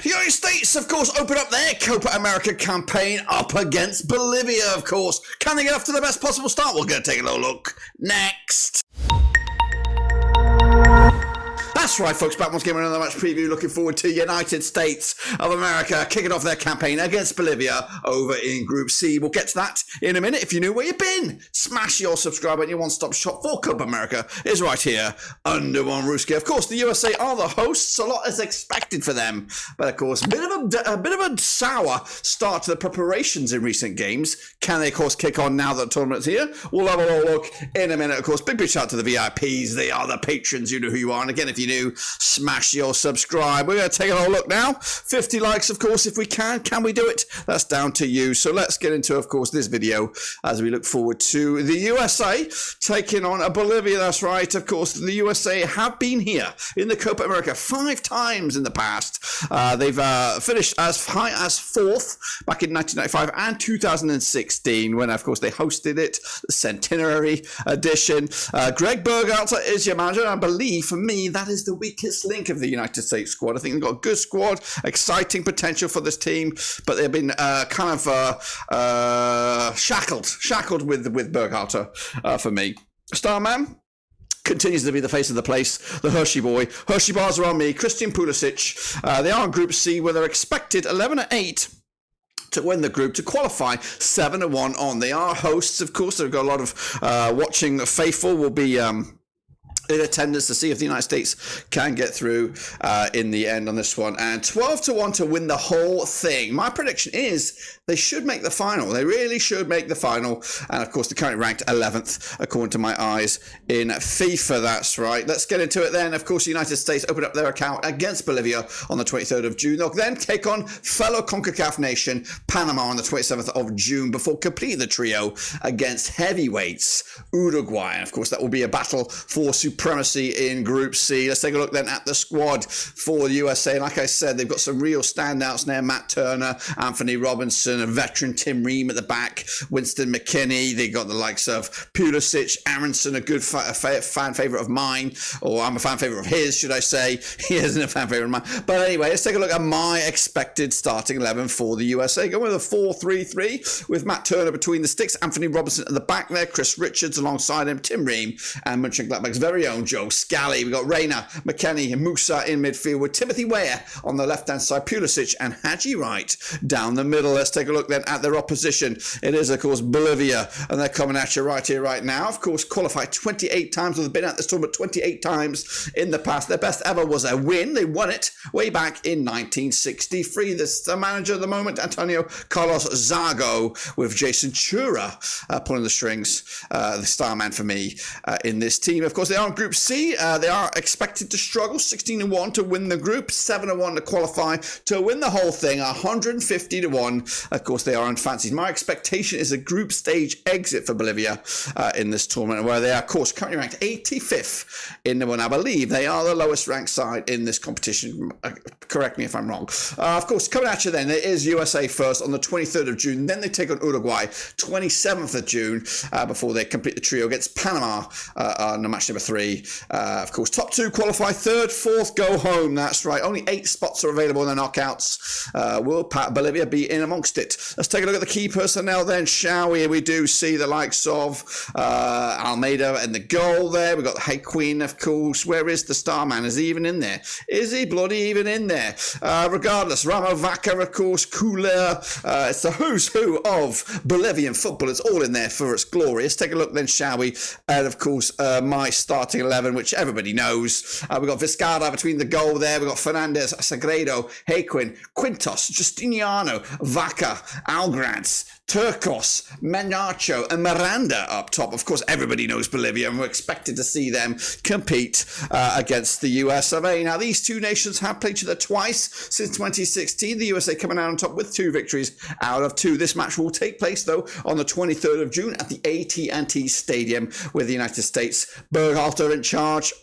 United States, of course, open up their Copa America campaign up against Bolivia, of course. Can they get off to the best possible start? We're going to take a little look next. That's right, folks. Back once again with another match preview. Looking forward to United States of America kicking off their campaign against Bolivia over in Group C. We'll get to that in a minute. If you knew where you've been, smash your subscribe button. Your one-stop shop for Copa America is right here under one rooski. Of course, the USA are the hosts. A lot is expected for them, but of course, a bit of a sour start to the preparations in recent games. Can they, of course, kick on now that the tournament's here? We'll have a little look in a minute. Of course, big shout out to the VIPs. They are the patrons. You know who you are. And again, if you do, smash your subscribe. We're going to take a little look now. 50 likes, of course, if we can. Can we do it? That's down to you. So let's get into, of course, this video as we look forward to the USA taking on Bolivia. That's right. Of course, the USA have been here in the Copa America 5 times in the past. They've finished as high as 4th back in 1995 and 2016 when, of course, they hosted it, the centenary edition. Greg Berhalter is your manager. I believe, for me, that is the weakest link of the United States squad. I think they've got a good squad, exciting potential for this team, but they've been shackled with Berhalter for me. Starman continues to be the face of the place, the Hershey boy. Hershey bars are on me. Christian Pulisic. They are in Group C where they're expected 11-8 to win the group, to qualify 7-1 on. They are hosts, of course. They've got a lot of watching faithful will be in attendance to see if the United States can get through in the end on this one. And 12-1 to win the whole thing. My prediction is they should make the final. They really should make the final. And of course, they're currently ranked 11th, according to my eyes, in FIFA. That's right. Let's get into it then. Of course, the United States opened up their account against Bolivia on the 23rd of June. They'll then take on fellow CONCACAF nation, Panama, on the 27th of June before completing the trio against heavyweights, Uruguay. And of course, that will be a battle for supremacy in Group C. Let's take a look then at the squad for the USA. And like I said, they've got some real standouts there. Matt Turner, Anthony Robinson, a veteran Tim Ream at the back, Winston McKinney. They got the likes of Pulisic, Aronson, a good fan favourite of mine, or I'm a fan favourite of his, should I say. He isn't a fan favourite of mine. But anyway, let's take a look at my expected starting 11 for the USA. Going with a 4-3-3 with Matt Turner between the sticks, Anthony Robinson at the back there, Chris Richards alongside him, Tim Ream, and Mönchengladbach's very own Joe Scally. We've got Reina, McKennie, and Musa in midfield with Timothy Weah on the left-hand side, Pulisic and Haji Wright down the middle. Let's take a look then at their opposition. It is, of course, Bolivia, and they're coming at you right here, right now. Of course, qualified 28 times. They've been at this tournament 28 times in the past. Their best ever was a win. They won it way back in 1963. The manager at the moment, Antonio Carlos Zago, with Jason Chura pulling the strings, the star man for me in this team. Of course, they are in Group C. They are expected to struggle 16-1 to win the group, 7-1 to qualify, to win the whole thing, 150-1. Of course, they are in fancies. My expectation is a group stage exit for Bolivia in this tournament, where they are, of course, currently ranked 85th in the one. I believe they are the lowest ranked side in this competition. Correct me if I'm wrong. Of course, coming at you then, it is USA first on the 23rd of June. Then they take on Uruguay, 27th of June, before they complete the trio against Panama on match number 3. Of course, top 2 qualify, 3rd, 4th go home. That's right. Only 8 spots are available in the knockouts. Will Bolivia be in amongst it? Let's take a look at the key personnel then, shall we? We do see the likes of Almeida in the goal there. We've got Hey Queen, of course. Where is the star man? Is he even in there? Is he bloody even in there? Regardless, Ramo Vaca, of course, Cooler. It's the who's who of Bolivian football. It's all in there for its glory. Let's take a look then, shall we? And of course, my starting 11, which everybody knows. We've got Vizcarra between the goal there. We've got Fernandez, Sagredo, Hayquin, Quintos, Justiniano, Vaca, Algranz, Turcos, Menacho, and Miranda up top. Of course, everybody knows Bolivia, and we're expected to see them compete against the US of A. Now, these two nations have played each other twice since 2016. The USA coming out on top with 2 victories out of 2. This match will take place, though, on the 23rd of June at the AT&T Stadium with the United States. Berhalter in charge.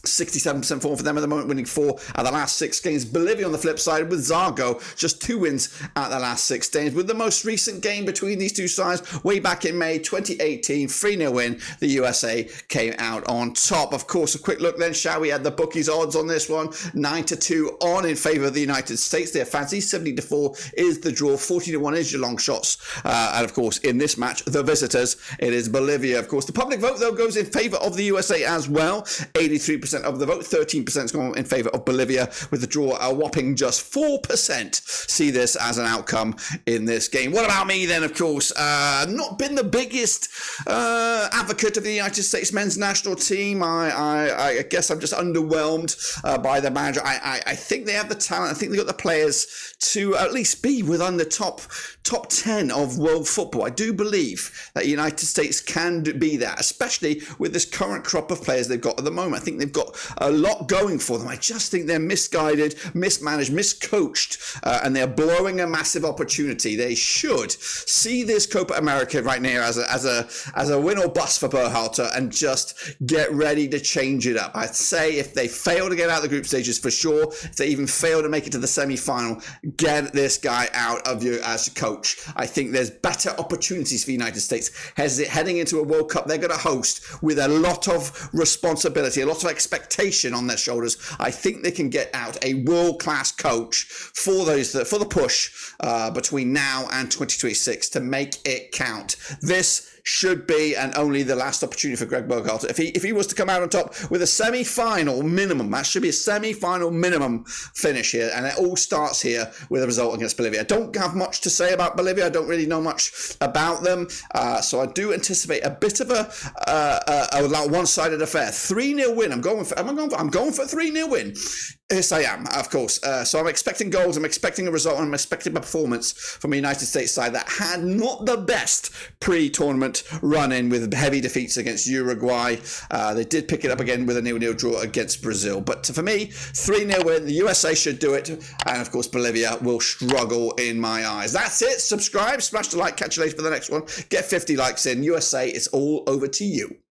67% form for them at the moment, winning 4 out of the last 6 games. Bolivia on the flip side with Zargo, just 2 wins out of the last 6 games. With the most recent game between these two sides, way back in May 2018, 3-0 win, the USA came out on top. Of course, a quick look then, shall we, at the bookies odds on this one. 9-2 on in favour of the United States. Their fancy 70-4 is the draw, 40-1 is your long shots. And of course, in this match, the visitors, it is Bolivia. Of course, the public vote, though, goes in favour of the USA as well. 83% of the vote, 13% is going in favour of Bolivia, with the draw a whopping just 4%. See this as an outcome in this game. What about me then? Of course, not been the biggest advocate of the United States men's national team. I guess I'm just underwhelmed by the manager. I think they have the talent. I think they've got the players to at least be within the top 10 of world football. I do believe that the United States can be that, especially with this current crop of players they've got at the moment. I think they've got a lot going for them. I just think they're misguided, mismanaged, miscoached, and they're blowing a massive opportunity. They should see this Copa America right now as a win or bust for Berhalter and just get ready to change it up. I'd say if they fail to get out of the group stages, for sure, if they even fail to make it to the semi-final, get this guy out of you as a coach. I think there's better opportunities for the United States heading into a World Cup they're going to host with a lot of responsibility, a lot of expectation on their shoulders. I think they can get out a world-class coach for the push between now and 2026 to make it count. This should be and only the last opportunity for Greg Berhalter. If he was to come out on top with a semi-final minimum, that should be a semi-final minimum finish here, and it all starts here with a result against Bolivia. I don't have much to say about Bolivia. I don't really know much about them, so I do anticipate a bit of a one-sided affair. 3-0 win. I'm going for a 3-0 win. Yes, I am, of course. So I'm expecting goals, I'm expecting a result, and I'm expecting a performance from a United States side that had not the best pre-tournament run-in with heavy defeats against Uruguay. They did pick it up again with a 0-0 draw against Brazil. But for me, 3-0 win, the USA should do it, and of course Bolivia will struggle in my eyes. That's it. Subscribe, smash the like, catch you later for the next one. Get 50 likes in. USA, it's all over to you.